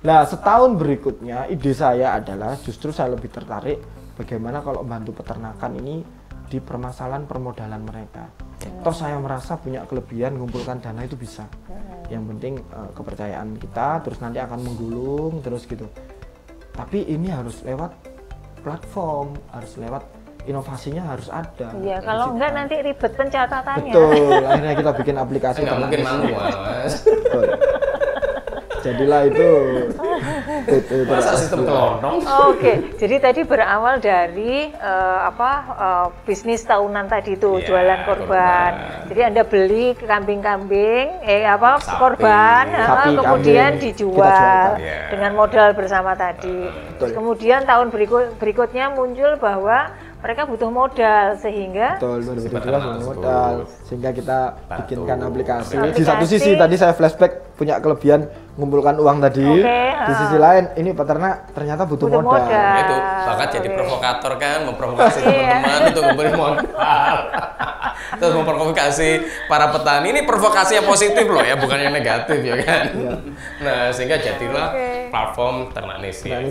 Speaker 1: Nah, setahun berikutnya ide saya adalah justru saya lebih tertarik bagaimana kalau bantu peternakan ini di permasalahan permodalan mereka. Toh saya merasa punya kelebihan mengumpulkan dana itu bisa. Yang penting kepercayaan kita, terus nanti akan menggulung terus gitu. Tapi ini harus lewat platform, harus lewat inovasinya harus ada.
Speaker 3: Iya, kalau enggak nanti ribet pencatatannya.
Speaker 1: Betul, akhirnya kita bikin aplikasi.
Speaker 2: Nggak mungkin manual, Mas.
Speaker 1: Jadilah itu
Speaker 2: Masa sistem kelonong?
Speaker 3: Oke, jadi tadi berawal dari bisnis tahunan tadi itu,
Speaker 2: Iya,
Speaker 3: jualan korban. Jadi Anda beli kambing-kambing,
Speaker 2: Sapi.
Speaker 3: korban,
Speaker 1: Sapi,
Speaker 3: kemudian
Speaker 1: kambing, kita
Speaker 3: dijual
Speaker 1: jualkan.
Speaker 2: Iya.
Speaker 3: dengan modal bersama tadi. Terus kemudian tahun berikutnya muncul bahwa mereka butuh modal sehingga
Speaker 1: Betul, 2017
Speaker 2: Peternak
Speaker 1: butuh
Speaker 2: tersebut.
Speaker 1: modal sehingga kita
Speaker 2: Bantu.
Speaker 1: bikinkan aplikasi.
Speaker 3: Aplikasi.
Speaker 1: Di satu sisi tadi saya flashback punya kelebihan mengumpulkan uang tadi.
Speaker 3: Oke,
Speaker 1: Di sisi lain ini peternak ternyata butuh
Speaker 3: Butuh
Speaker 1: modal.
Speaker 3: modal.
Speaker 2: Ya itu bahkan jadi
Speaker 3: Oke.
Speaker 2: provokator kan, memprovokasi
Speaker 3: Iya.
Speaker 2: teman-teman untuk memberi modal. Terus memprovokasi para petani. Ini provokasi yang positif loh ya, bukan yang negatif ya kan. Nah, sehingga jadilah
Speaker 3: Oke.
Speaker 2: platform Ternak Nesia.
Speaker 1: Dan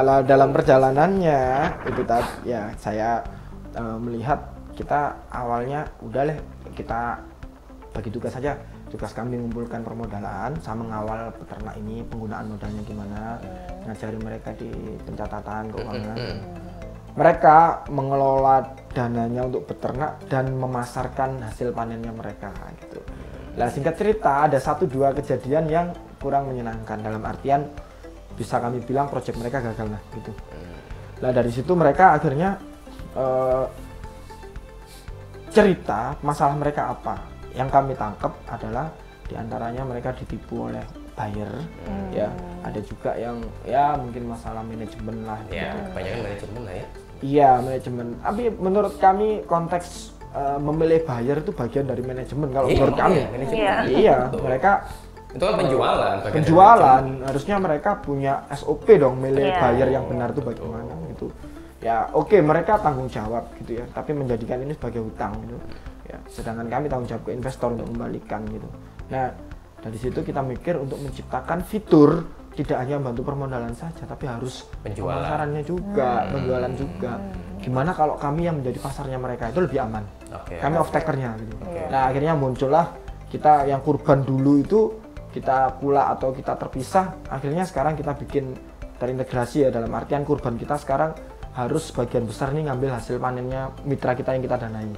Speaker 1: lah dalam perjalanannya itu tadi ya saya melihat kita awalnya udah deh kita bagi tugas saja. Tugas kami mengumpulkan permodalan sama mengawal peternak ini penggunaan modalnya gimana, ngajari mereka di pencatatan keuangan. Mereka mengelola dananya untuk peternak dan memasarkan hasil panennya mereka gitu. Nah, singkat cerita ada 1-2 kejadian yang kurang menyenangkan dalam artian bisa kami bilang proyek mereka gagal lah gitu. Nah, dari situ mereka akhirnya cerita masalah mereka apa. Yang kami tangkap adalah diantaranya mereka ditipu oleh buyer, ya ada juga yang ya mungkin masalah manajemen lah.
Speaker 2: Ya,
Speaker 1: gitu.
Speaker 2: kebanyakan manajemen lah ya.
Speaker 1: Iya manajemen. Tapi menurut kami konteks memilih buyer itu bagian dari manajemen kalau menurut kami.
Speaker 2: Manajemen.
Speaker 3: Iya.
Speaker 1: Iya,
Speaker 2: Betul.
Speaker 1: mereka
Speaker 2: Itu kan penjualan. bagian dari
Speaker 1: penjualan harusnya mereka punya SOP dong milih
Speaker 3: Iya.
Speaker 1: buyer yang benar itu bagaimana gitu. Ya oke mereka tanggung jawab gitu ya, tapi menjadikan ini sebagai hutang gitu. Ya, sedangkan kami tanggung jawab ke investor untuk kembalikan gitu. Nah, dari situ kita mikir untuk menciptakan fitur tidak hanya bantu permodalan saja, tapi harus
Speaker 2: Penjualan.
Speaker 1: pemasarannya juga, penjualan juga. Gimana kalau kami yang menjadi pasarnya mereka itu lebih aman?
Speaker 2: Oke.
Speaker 1: Kami off takernya gitu.
Speaker 2: Oke.
Speaker 1: Nah, akhirnya muncullah kita yang kurban dulu itu kita pula atau kita terpisah, akhirnya sekarang kita bikin terintegrasi ya dalam artian kurban kita sekarang harus sebagian besar nih ngambil hasil panennya mitra kita yang kita danai.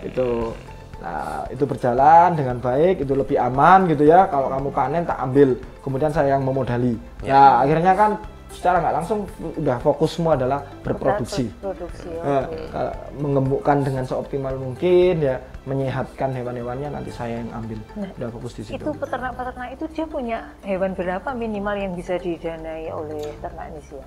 Speaker 1: Itu. Nah, itu berjalan dengan baik, itu lebih aman gitu ya. Kalau kamu panen tak ambil, kemudian saya yang memodali. Nah, akhirnya kan secara nggak langsung udah fokus semua adalah berproduksi.
Speaker 3: Produksi.
Speaker 1: Mengemukkan dengan seoptimal mungkin ya, menyehatkan hewan-hewannya nanti saya yang ambil. Udah fokus di situ.
Speaker 3: Itu peternak-peternak itu dia punya hewan berapa minimal yang bisa didanai oleh Ternak Nesia?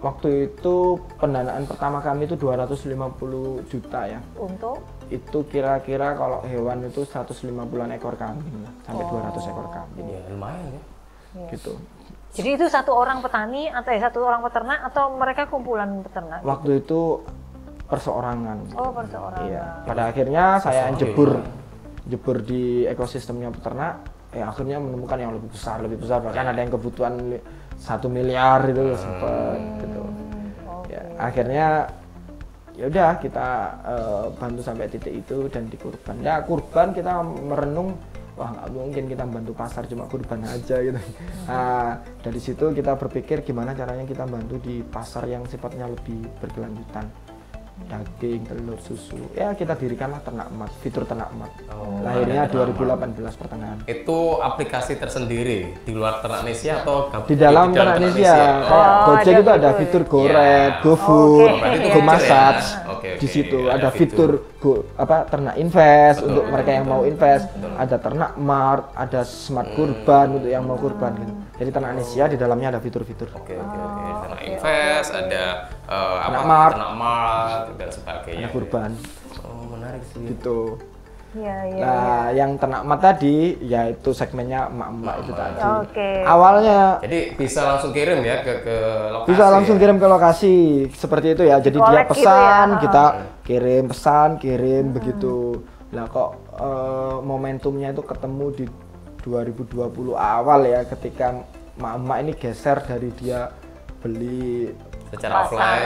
Speaker 1: Waktu itu pendanaan pertama kami itu 250 juta ya.
Speaker 3: Untuk
Speaker 1: Itu kira-kira kalau hewan itu 150-an ekor kambing lah, sampai 200 ekor kambing
Speaker 2: Ya, lumayan ya.
Speaker 1: gitu.
Speaker 3: jadi itu satu orang petani atau satu orang peternak atau mereka kumpulan peternak?
Speaker 1: Waktu itu perseorangan.
Speaker 3: Oh, perseorangan.
Speaker 1: Iya. Pada akhirnya saya jebur di ekosistemnya peternak. Ya akhirnya menemukan yang lebih besar bahkan ada yang kebutuhan 1 miliar itu sempat gitu. Ya, akhirnya ya udah kita bantu sampai titik itu dan di kurban. Ya kurban kita merenung wah nggak mungkin kita bantu pasar cuma kurban aja gitu. Nah, dari situ kita berpikir gimana caranya kita bantu di pasar yang sifatnya lebih berkelanjutan. Daging, telur, susu. Ya kita dirikanlah ternak emat, fitur ternak emat. Lahirnya 2018 pertengahan.
Speaker 2: Itu aplikasi tersendiri di luar Ternak Nesia atau
Speaker 1: Di dalam Ternak Nesia, kayak Gojek
Speaker 3: ada
Speaker 1: itu ada
Speaker 3: fitur.
Speaker 1: fitur GoRed,
Speaker 2: Ya.
Speaker 1: GoFood,
Speaker 3: Oke. Berarti itu
Speaker 1: GoMassage.
Speaker 2: fitur ya. Oke,
Speaker 1: Di
Speaker 2: oke.
Speaker 1: situ
Speaker 2: Ada
Speaker 1: ada
Speaker 2: fitur.
Speaker 1: fitur ternak invest
Speaker 2: Betul.
Speaker 1: untuk mereka yang mau invest, ada ternak mart, ada smart kurban untuk yang mau kurban gitu. Jadi Ternak Nesia di dalamnya ada fitur-fitur.
Speaker 2: Oke. Ternak invest, ada
Speaker 1: Ternak mart.
Speaker 2: ternak mart dan sebagainya.
Speaker 1: Ada kurban
Speaker 2: Oh, menarik sih.
Speaker 1: gitu.
Speaker 3: Iya, iya.
Speaker 1: Nah, yang ternak emat tadi yaitu segmennya emak-emak itu tadi.
Speaker 3: Oke.
Speaker 1: Awalnya
Speaker 2: Jadi bisa langsung kirim ya ke lokasi.
Speaker 1: bisa langsung
Speaker 2: ya?
Speaker 1: kirim ke lokasi seperti itu ya. Jadi dia
Speaker 3: Collect gitu
Speaker 1: pesan,
Speaker 3: ya.
Speaker 1: kita kirim pesan, kirim begitu. Lah kok momentumnya itu ketemu di 2020 awal ya ketika emak-emak ini geser dari dia beli
Speaker 2: Secara
Speaker 3: Pasar.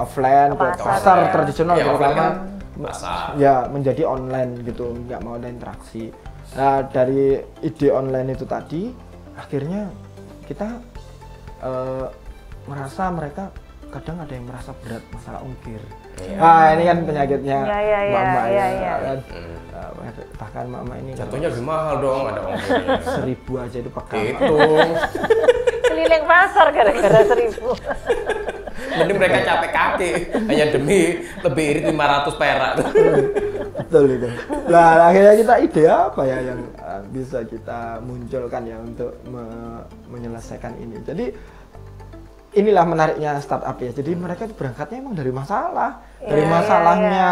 Speaker 1: offline ke
Speaker 3: Pasar,
Speaker 1: pasar
Speaker 3: ya.
Speaker 1: tradisional
Speaker 2: Ya, offline
Speaker 1: terutama
Speaker 2: kan pasar.
Speaker 1: ya menjadi online gitu, nggak mau ada interaksi. Nah dari ide online itu tadi akhirnya kita merasa mereka kadang ada yang merasa berat masalah ongkir. Nah ini kan penyakitnya
Speaker 3: Iya,
Speaker 1: emak-emak
Speaker 3: iya,
Speaker 1: ya,
Speaker 3: iya.
Speaker 1: kan. Bahkan emak-emak ini
Speaker 2: Jatuhnya lebih mahal dong, ada ongkirnya.
Speaker 1: 1000 aja itu pegang.
Speaker 2: Hitung.
Speaker 3: keliling pasar gara-gara 1.000.
Speaker 2: Mending mereka capek kaki hanya demi lebih irit 500 perak.
Speaker 1: Betul itu. Nah, akhirnya kita ide apa ya yang bisa kita munculkan ya untuk menyelesaikan ini. Jadi inilah menariknya startup ya. Jadi mereka itu berangkatnya emang dari masalah, dari masalahnya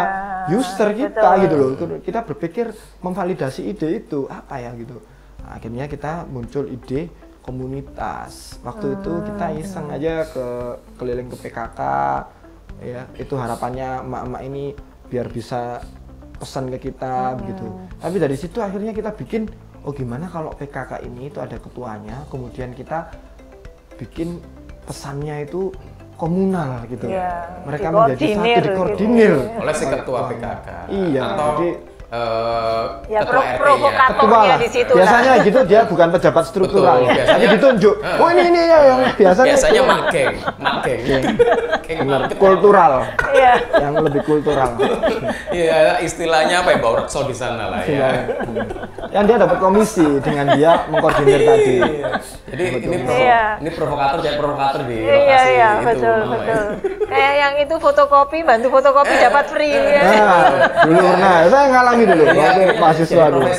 Speaker 1: user kita gitu loh. Kita berpikir memvalidasi ide itu apa ya gitu. Nah, akhirnya kita muncul ide komunitas. Waktu itu kita iseng aja keliling ke PKK ya. Itu harapannya emak-emak ini biar bisa pesan ke kita begitu. Tapi dari situ akhirnya kita bikin, oh gimana kalau PKK ini itu ada ketuanya, kemudian kita bikin pesannya itu komunal gitu. Mereka menjadi satu, dikoordinir
Speaker 2: oleh si ketua PKK.
Speaker 1: Iya,
Speaker 2: atau
Speaker 1: jadi
Speaker 2: ketua RT-nya.
Speaker 3: Provokatornya di situ.
Speaker 1: Biasanya gitu dia bukan pejabat struktural.
Speaker 2: Betul,
Speaker 1: Tapi
Speaker 2: biasanya
Speaker 1: ditunjuk. Oh ini ya yang
Speaker 2: biasanya mageng.
Speaker 1: Benar, kultural.
Speaker 3: Iya.
Speaker 1: Yang lebih kultural.
Speaker 2: Iya, istilahnya apa ya, Mbak Rekso di sana lah ya.
Speaker 1: Yang dia dapat komisi dengan dia mengkoordinir tadi.
Speaker 2: Jadi ini provokator jadi provokator di lokasi
Speaker 3: Iya,
Speaker 2: itu.
Speaker 3: betul. Kayak yang itu fotokopi, bantu fotokopi dapat free ya.
Speaker 1: Nah, dulu pernah. Saya ngalami dulu waktu mahasiswa dulu.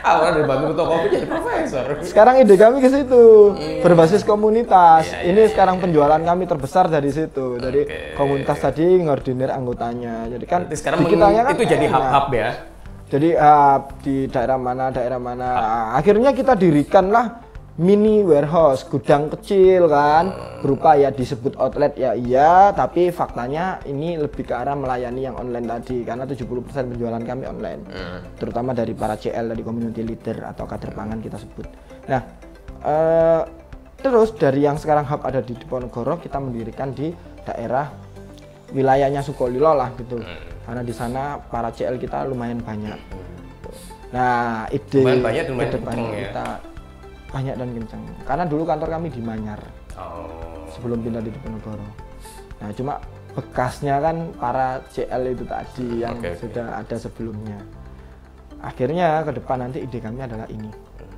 Speaker 2: Awalnya dari bantu fotokopi jadi profesor.
Speaker 1: Sekarang ide kami ke situ, berbasis komunitas. Ini sekarang penjualan kami terbesar dari situ. Dari komunitas tadi ngordinir anggotanya. Jadi kan
Speaker 2: Berarti sekarang
Speaker 1: di kitanya kan
Speaker 2: itu jadi hub-hub ya.
Speaker 1: Jadi di daerah mana akhirnya kita dirikanlah mini warehouse, gudang kecil kan, berupa ya disebut outlet ya iya, tapi faktanya ini lebih ke arah melayani yang online tadi karena 70% penjualan kami online. Terutama dari para CL, dari community leader atau kader pangan kita sebut. Nah, terus dari yang sekarang hub ada di Diponegoro, kita mendirikan di daerah wilayahnya Sukolilo lah gitu. Karena di sana para CL kita lumayan banyak. Nah, ide
Speaker 2: Lumayan banyak dan lumayan
Speaker 1: kedepannya
Speaker 2: kenceng ya?
Speaker 1: kita banyak dan kencang. Karena dulu kantor kami di Manyar. Sebelum pindah di Diponegoro. Nah, cuma bekasnya kan para CL itu tadi yang sudah ada sebelumnya. Akhirnya ke depan nanti ide kami adalah ini.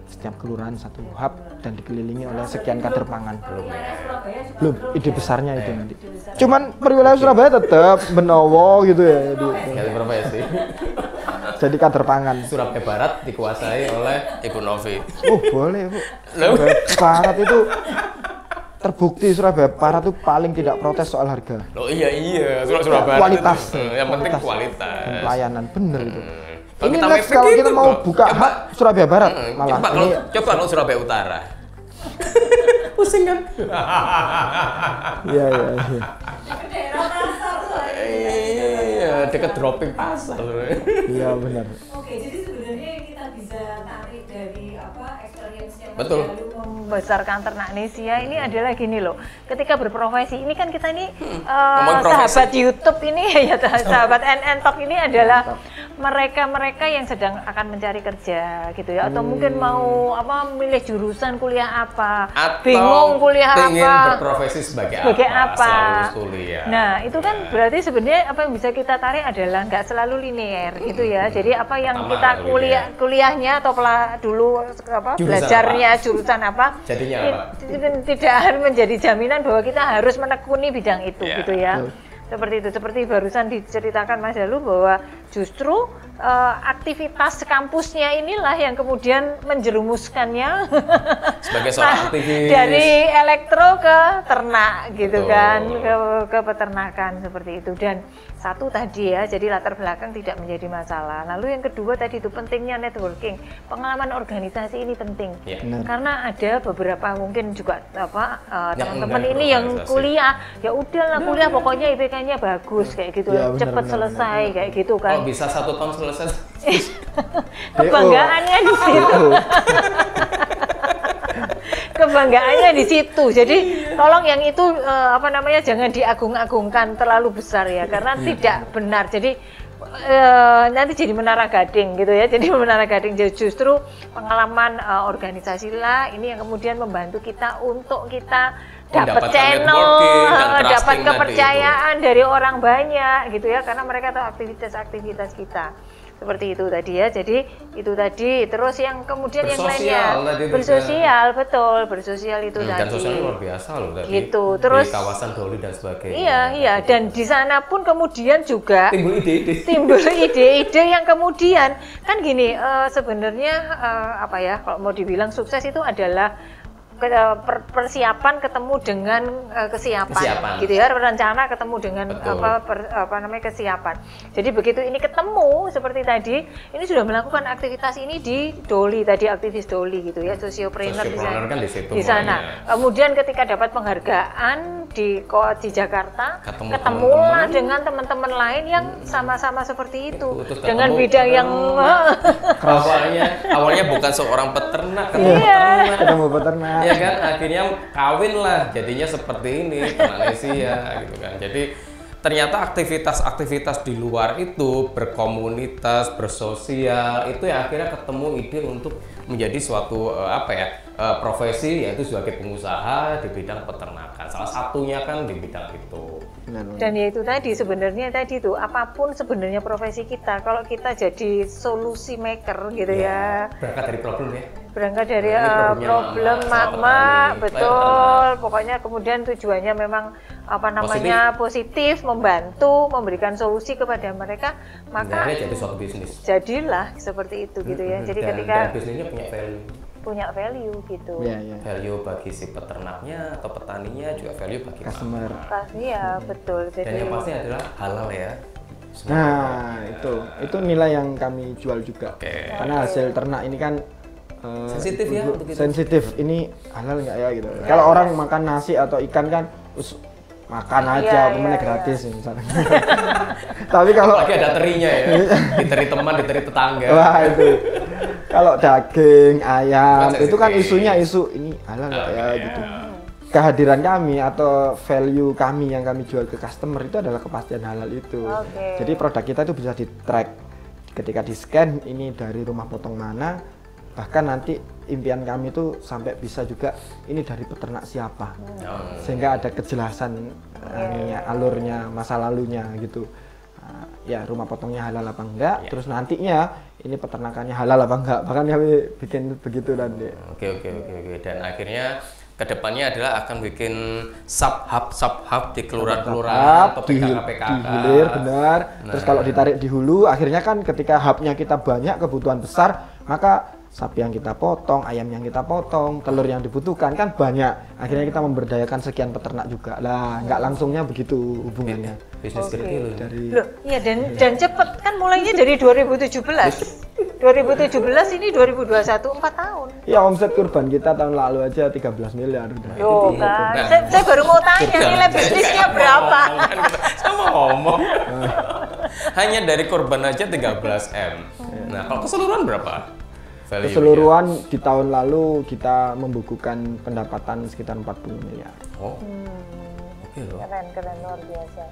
Speaker 1: Setiap kelurahan satu hub dan dikelilingi oleh sekian kader pangan. Belum, ide besarnya itu nanti. Cuman perwilayah Surabaya tetap Benowo gitu ya.
Speaker 2: Ganti profesi.
Speaker 1: Jadi kader pangan.
Speaker 2: Surabaya Barat dikuasai oleh Ibu Novi.
Speaker 1: Oh boleh Bu. Surabaya Barat itu terbukti Surabaya Barat itu paling tidak protes soal harga.
Speaker 2: Oh iya, Surabaya
Speaker 1: Kualitas.
Speaker 2: itu, yang penting kualitas.
Speaker 1: Dan pelayanan bener itu.
Speaker 2: Kalau
Speaker 1: Ini
Speaker 2: kita
Speaker 1: next
Speaker 2: mepet
Speaker 1: kalau
Speaker 2: gitu
Speaker 1: kita mau
Speaker 2: kok.
Speaker 1: buka
Speaker 2: Coba.
Speaker 1: hub Surabaya Barat malah.
Speaker 2: Coba kalau Surabaya Utara. Pusing kan?
Speaker 1: Iya.
Speaker 2: Iya, dekat dropping pasar.
Speaker 1: Iya benar.
Speaker 4: Oke, jadi sebenarnya yang kita bisa tarik dari experience yang
Speaker 2: Betul.
Speaker 3: Membesarkan ternak Nesia ini adalah gini loh. Ketika berprofesi ini kan kita ini
Speaker 2: ngomongin profesi.
Speaker 3: sahabat YouTube ini ya sahabat NN Talk ini adalah mereka-mereka yang sedang akan mencari kerja gitu ya, atau mungkin mau milih jurusan kuliah apa,
Speaker 2: Atau
Speaker 3: bingung kuliah
Speaker 2: pengen
Speaker 3: apa,
Speaker 2: berprofesi sebagai
Speaker 3: sebagai
Speaker 2: apa?
Speaker 3: apa.
Speaker 2: Setelah kuliah.
Speaker 3: Nah itu kan berarti sebenarnya apa yang bisa kita tarik adalah nggak selalu linear gitu ya. Jadi apa yang
Speaker 2: Sama
Speaker 3: kita
Speaker 2: linear.
Speaker 3: kuliahnya atau dulu
Speaker 2: Jurusan
Speaker 3: belajarnya jurusan apa,
Speaker 2: Jadinya
Speaker 3: tidak menjadi jaminan bahwa kita harus menekuni bidang itu
Speaker 2: Ya.
Speaker 3: gitu ya. Seperti itu, seperti barusan diceritakan Mas Dalu bahwa justru aktivitas kampusnya inilah yang kemudian menjerumuskannya
Speaker 2: Sebagai seorang aktivis.
Speaker 3: dari elektro ke ternak gitu.
Speaker 2: Betul.
Speaker 3: Kan, ke peternakan seperti itu. Dan satu tadi ya, jadi latar belakang tidak menjadi masalah. Lalu yang kedua tadi itu pentingnya networking, pengalaman organisasi ini penting.
Speaker 2: Ya.
Speaker 3: Karena ada beberapa mungkin juga teman-teman
Speaker 2: enggak
Speaker 3: ini yang
Speaker 2: berorganisasi.
Speaker 3: kuliah, ya udahlah kuliah pokoknya IPK-nya bagus kayak gitu,
Speaker 1: Ya,
Speaker 3: cepet selesai kayak gitu kan.
Speaker 2: Kalau bisa 1 tahun selesai.
Speaker 3: Kebanggaannya di situ. Kebanggaannya di situ. Jadi tolong yang itu jangan diagung-agungkan terlalu besar ya, karena tidak benar. Jadi nanti jadi menara gading gitu ya. Jadi menara gading justru pengalaman organisasi lah ini yang kemudian membantu kita untuk kita dapat
Speaker 2: Mendapatkan
Speaker 3: channel,
Speaker 2: networking dan trusting
Speaker 3: dapat
Speaker 2: tadi
Speaker 3: kepercayaan dari orang banyak gitu ya, karena mereka tahu aktivitas-aktivitas kita. Seperti itu tadi ya. Jadi itu tadi. Terus yang kemudian yang
Speaker 2: Bersosial
Speaker 3: lainnya
Speaker 2: tadi juga.
Speaker 3: bersosial, betul, bersosial itu
Speaker 2: Dan
Speaker 3: tadi.
Speaker 2: sosialnya luar biasa loh tadi.
Speaker 3: Gitu. Terus
Speaker 2: di kawasan Doli dan sebagainya.
Speaker 3: iya, dan di sana pun kemudian juga
Speaker 2: Timbul ide-ide.
Speaker 3: timbul ide-ide yang kemudian kan gini, sebenarnya apa ya, kalau mau dibilang sukses itu adalah persiapan ketemu dengan kesiapan, gitu ya, rencana ketemu dengan
Speaker 2: Betul.
Speaker 3: apa namanya kesiapan. Jadi begitu ini ketemu seperti tadi, ini sudah melakukan aktivitas ini di Doli tadi, aktivis Doli gitu ya, sosiopreneur
Speaker 2: Sosiopreneur kan di situ
Speaker 3: di sana.
Speaker 2: mulainya.
Speaker 3: Kemudian ketika dapat penghargaan di Jakarta,
Speaker 2: Ketemu
Speaker 3: ketemulah
Speaker 2: teman-teman.
Speaker 3: dengan teman-teman lain yang sama-sama seperti itu,
Speaker 2: Terus
Speaker 3: dengan
Speaker 2: ketemu
Speaker 3: bidang yang
Speaker 2: awalnya bukan seorang peternak, ketemu
Speaker 3: Iya.
Speaker 2: peternak.
Speaker 1: Ketemu peternak.
Speaker 2: Ya kan, akhirnya kawin lah, jadinya seperti ini, Malaysia gitu kan. Jadi ternyata aktivitas-aktivitas di luar itu, berkomunitas, bersosial, itu yang akhirnya ketemu ide untuk menjadi suatu profesi, yaitu sebagai pengusaha di bidang peternakan. Salah satunya kan di bidang itu.
Speaker 3: dan ya itu tadi sebenarnya tadi tuh apapun sebenarnya profesi kita, kalau kita jadi solusi maker gitu ya.
Speaker 2: Berangkat dari problem ya.
Speaker 3: Berangkat dari
Speaker 2: Nah, ini problemnya
Speaker 3: problem
Speaker 2: mama,
Speaker 3: mama,
Speaker 2: petani,
Speaker 3: betul. Pokoknya kemudian tujuannya memang apa namanya positif, membantu, memberikan solusi kepada mereka, maka
Speaker 2: Akhirnya jadi suatu bisnis.
Speaker 3: jadilah seperti itu gitu ya. Jadi
Speaker 2: dan
Speaker 3: ketika
Speaker 2: bisnisnya punya value
Speaker 3: gitu.
Speaker 1: Iya, iya.
Speaker 2: value bagi si peternaknya atau petaninya, juga value bagi
Speaker 1: Customer.
Speaker 3: Iya, betul.
Speaker 2: dan
Speaker 3: Jadi
Speaker 2: yang pasti adalah halal ya.
Speaker 1: Nah, itu nilai yang kami jual juga.
Speaker 2: Oke.
Speaker 1: Karena hasil ternak ini kan
Speaker 2: Sensitif ya untuk itu.
Speaker 1: sensitif. Ini halal nggak ya gitu. Kalau orang makan nasi atau ikan kan makan aja, temennya gratis misalnya. Tapi kalau
Speaker 2: Lagi ada terinya ya, diteri teman, diteri tetangga.
Speaker 1: wah itu. Kalau daging, ayam,
Speaker 2: Kan
Speaker 1: itu kan
Speaker 2: sensitif.
Speaker 1: isunya isu ini halal nggak ya gitu. Kehadiran kami atau value kami yang kami jual ke customer itu adalah kepastian halal itu.
Speaker 3: Oke.
Speaker 1: Jadi produk kita itu bisa di track ketika di scan ini dari rumah potong mana, bahkan nanti impian kami itu sampai bisa juga ini dari peternak siapa, sehingga ada kejelasan alurnya, masa lalunya gitu. Ya rumah potongnya halal apa enggak, terus nantinya ini peternakannya halal apa enggak, bahkan kami bikin begitu nanti.
Speaker 2: Oke. Dan akhirnya kedepannya adalah akan bikin sub-hub di kelurahan-kelurahan atau
Speaker 1: di
Speaker 2: PKK.
Speaker 1: hilir benar. Terus kalau ditarik di hulu, akhirnya kan ketika hubnya kita banyak, kebutuhan besar, maka sapi yang kita potong, ayam yang kita potong, telur yang dibutuhkan kan banyak. Akhirnya kita memberdayakan sekian peternak juga. Lah, nggak langsungnya begitu hubungannya.
Speaker 2: Bisnis kecil loh.
Speaker 1: Dari
Speaker 3: loh, iya dan cepet kan mulainya dari 2017. 2017 ini 2021 4 tahun.
Speaker 1: ya omset kurban kita tahun lalu aja 13 miliar udah.
Speaker 3: Loh kan, saya baru mau tanya nilai bisnisnya berapa.
Speaker 2: Saya mau ngomong. Hanya dari korban aja 13M. Nah, kalau keseluruhan berapa? Value-nya?
Speaker 1: Keseluruhan di tahun lalu kita membukukan pendapatan sekitar 40 miliar
Speaker 2: Oh. Oke loh.
Speaker 3: Keren luar biasa.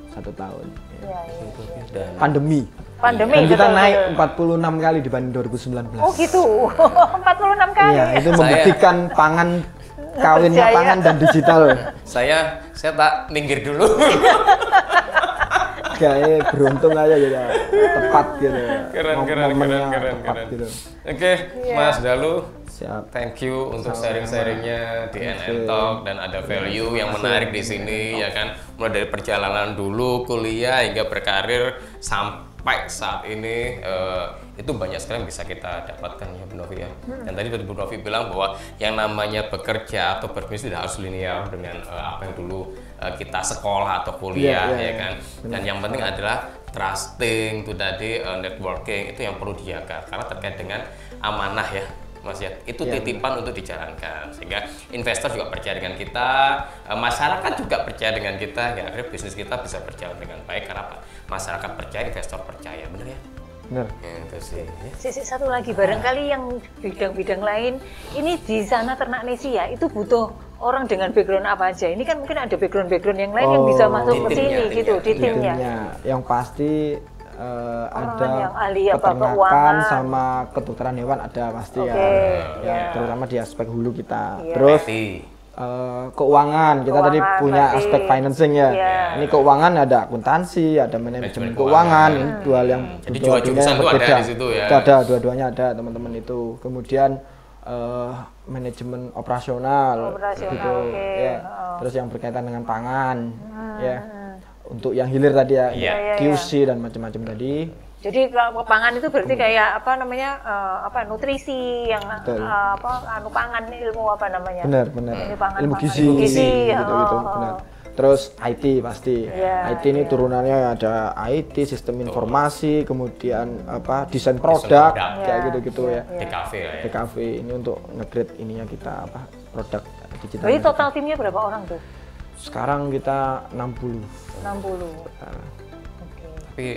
Speaker 1: 1 tahun.
Speaker 3: Iya, iya.
Speaker 2: Dan
Speaker 1: Pandemi.
Speaker 3: Pandemi
Speaker 1: Dan kita
Speaker 3: betul,
Speaker 1: naik
Speaker 3: betul.
Speaker 1: 46 kali dibanding 2019.
Speaker 3: Oh gitu. 46 kali.
Speaker 1: Iya, itu membuktikan pangan, kawinnya
Speaker 3: Percaya.
Speaker 1: pangan dan digital.
Speaker 2: saya tak minggir dulu.
Speaker 1: Kayak beruntung aja gitu, tepat gitu.
Speaker 2: Keren.
Speaker 1: Momennya tepat gitu.
Speaker 2: Oke, Mas Dalu,
Speaker 1: Siap.
Speaker 2: thank you untuk sharing-sharingnya di NN Talk, dan ada value yang menarik di sini ya kan, mulai dari perjalanan dulu kuliah hingga berkarir sampai saat ini, itu banyak sekali yang bisa kita dapatkan ya Bu Novi ya. Dan tadi Bu Novi bilang bahwa yang namanya bekerja atau berbisnis tidak harus linear dengan apa yang dulu kita sekolah atau kuliah
Speaker 1: Iya,
Speaker 2: ya kan. Dan yang penting adalah trusting itu tadi, networking itu yang perlu dijaga karena terkait dengan amanah ya Mas ya, itu
Speaker 1: Iya,
Speaker 2: titipan untuk dijalankan sehingga investor juga percaya dengan kita, masyarakat juga percaya dengan kita, ya akhirnya bisnis kita bisa berjalan dengan baik karena apa? Masyarakat percaya, investor percaya, bener ya?
Speaker 1: Bener.
Speaker 2: Itu sih. Ya.
Speaker 3: Sisi satu lagi, barangkali yang bidang-bidang lain ini di sana ternak Nesia itu butuh orang dengan background apa aja. Ini kan mungkin ada background-background yang lain yang bisa masuk ke sini gitu di timnya.
Speaker 1: Yang pasti ada
Speaker 3: yang ahli apa,
Speaker 1: peternakan
Speaker 3: keuangan.
Speaker 1: sama kedokteran hewan ada pasti
Speaker 3: Oke,
Speaker 1: ya.
Speaker 3: ya.
Speaker 1: Terutama di aspek hulu kita.
Speaker 3: Iya.
Speaker 1: Terus
Speaker 2: Peti.
Speaker 1: keuangan. Kita tadi
Speaker 3: Keuangan,
Speaker 1: punya
Speaker 3: berarti.
Speaker 1: aspek financing ya.
Speaker 3: Iya.
Speaker 1: Ini keuangan ada akuntansi, ada manajemen keuangan. Ini dua hal yang
Speaker 2: Jadi
Speaker 1: dua dunia
Speaker 2: jurusan
Speaker 1: yang
Speaker 2: tuh ada
Speaker 1: berbeda.
Speaker 2: di situ ya.
Speaker 1: Itu ada, dua-duanya ada teman-teman itu. Kemudian manajemen operasional,
Speaker 3: Operasional,
Speaker 1: gitu,
Speaker 3: oke.
Speaker 1: ya. Terus yang berkaitan dengan pangan, ya. Untuk yang hilir tadi ya,
Speaker 2: Iya.
Speaker 1: QC dan macam-macam tadi.
Speaker 3: Jadi kalau pangan itu berarti kayak apa namanya nutrisi yang
Speaker 1: Betul.
Speaker 3: anu pangan ilmu apa namanya?
Speaker 1: Benar.
Speaker 3: Ini pangan,
Speaker 1: Ilmu
Speaker 3: pangan.
Speaker 1: gizi,
Speaker 3: Gizi,
Speaker 1: gitu, benar. Terus IT pasti.
Speaker 3: Iya,
Speaker 1: IT ini turunannya ada IT, sistem informasi, kemudian desain produk,
Speaker 2: produk.
Speaker 1: kayak gitu-gitu ya.
Speaker 2: DKV lah ya.
Speaker 1: DKV ini untuk nge-grade ininya kita produk digital.
Speaker 3: Jadi total timnya berapa orang tuh?
Speaker 1: Sekarang kita 60.
Speaker 3: 60.
Speaker 1: Nah,
Speaker 3: Oke.
Speaker 2: Tapi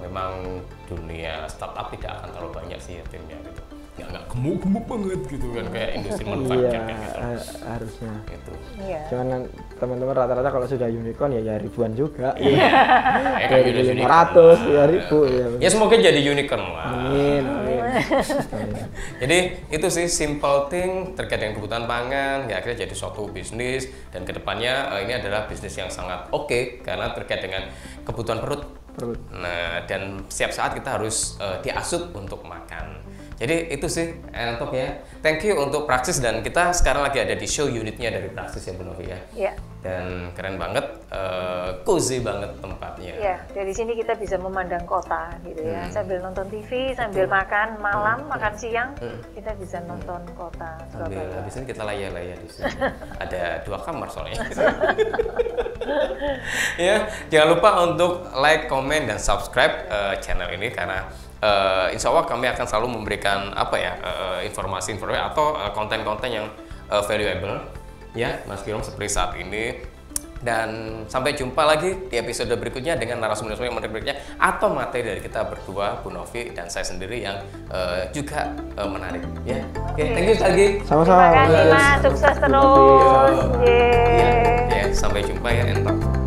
Speaker 2: memang dunia startup tidak akan terlalu banyak sih ya timnya gitu. Nggak gemuk-gemuk banget gitu kan kayak industri
Speaker 1: iya,
Speaker 2: manufaktur kan gitu.
Speaker 1: harusnya.
Speaker 2: Gitu.
Speaker 3: Iya.
Speaker 1: Cuman teman-teman rata-rata kalau sudah unicorn ya ribuan juga.
Speaker 2: Kayak kayak gitu,
Speaker 1: 500, ya ribu. Ya,
Speaker 2: Ya semoga jadi unicorn lah.
Speaker 1: amin.
Speaker 2: Jadi itu sih simple thing terkait dengan kebutuhan pangan, ya akhirnya jadi suatu bisnis dan kedepannya ini adalah bisnis yang sangat oke karena terkait dengan kebutuhan perut. Nah dan setiap saat kita harus diasup untuk makan. Jadi itu sih Entok ya. Thank you untuk Praxis dan kita sekarang lagi ada di show unitnya dari Praxis ya Bu Novi ya.
Speaker 3: Iya.
Speaker 2: Dan keren banget, cozy banget tempatnya.
Speaker 3: Iya, dari sini kita bisa memandang kota gitu ya. Sambil nonton TV, sambil makan malam, makan siang, kita bisa nonton kota
Speaker 2: Sambil
Speaker 3: Surabaya.
Speaker 2: habis ini kita layar-layar di sini. Ada 2 kamar soalnya. Ya, jangan lupa untuk like, komen, dan subscribe channel ini karena insya Allah kami akan selalu memberikan informasi-informasi atau konten-konten yang valuable ya Mas Girom seperti saat ini. Dan sampai jumpa lagi di episode berikutnya dengan narasumber yang menarik berikutnya atau materi dari kita berdua, Bu Novi dan saya sendiri yang juga menarik ya. Oke, thank you sekali lagi.
Speaker 1: Sama-sama.
Speaker 3: Terima kasih Mas, sukses terus.
Speaker 2: Ya,
Speaker 3: Yeay.
Speaker 2: ya, sampai jumpa ya Entok.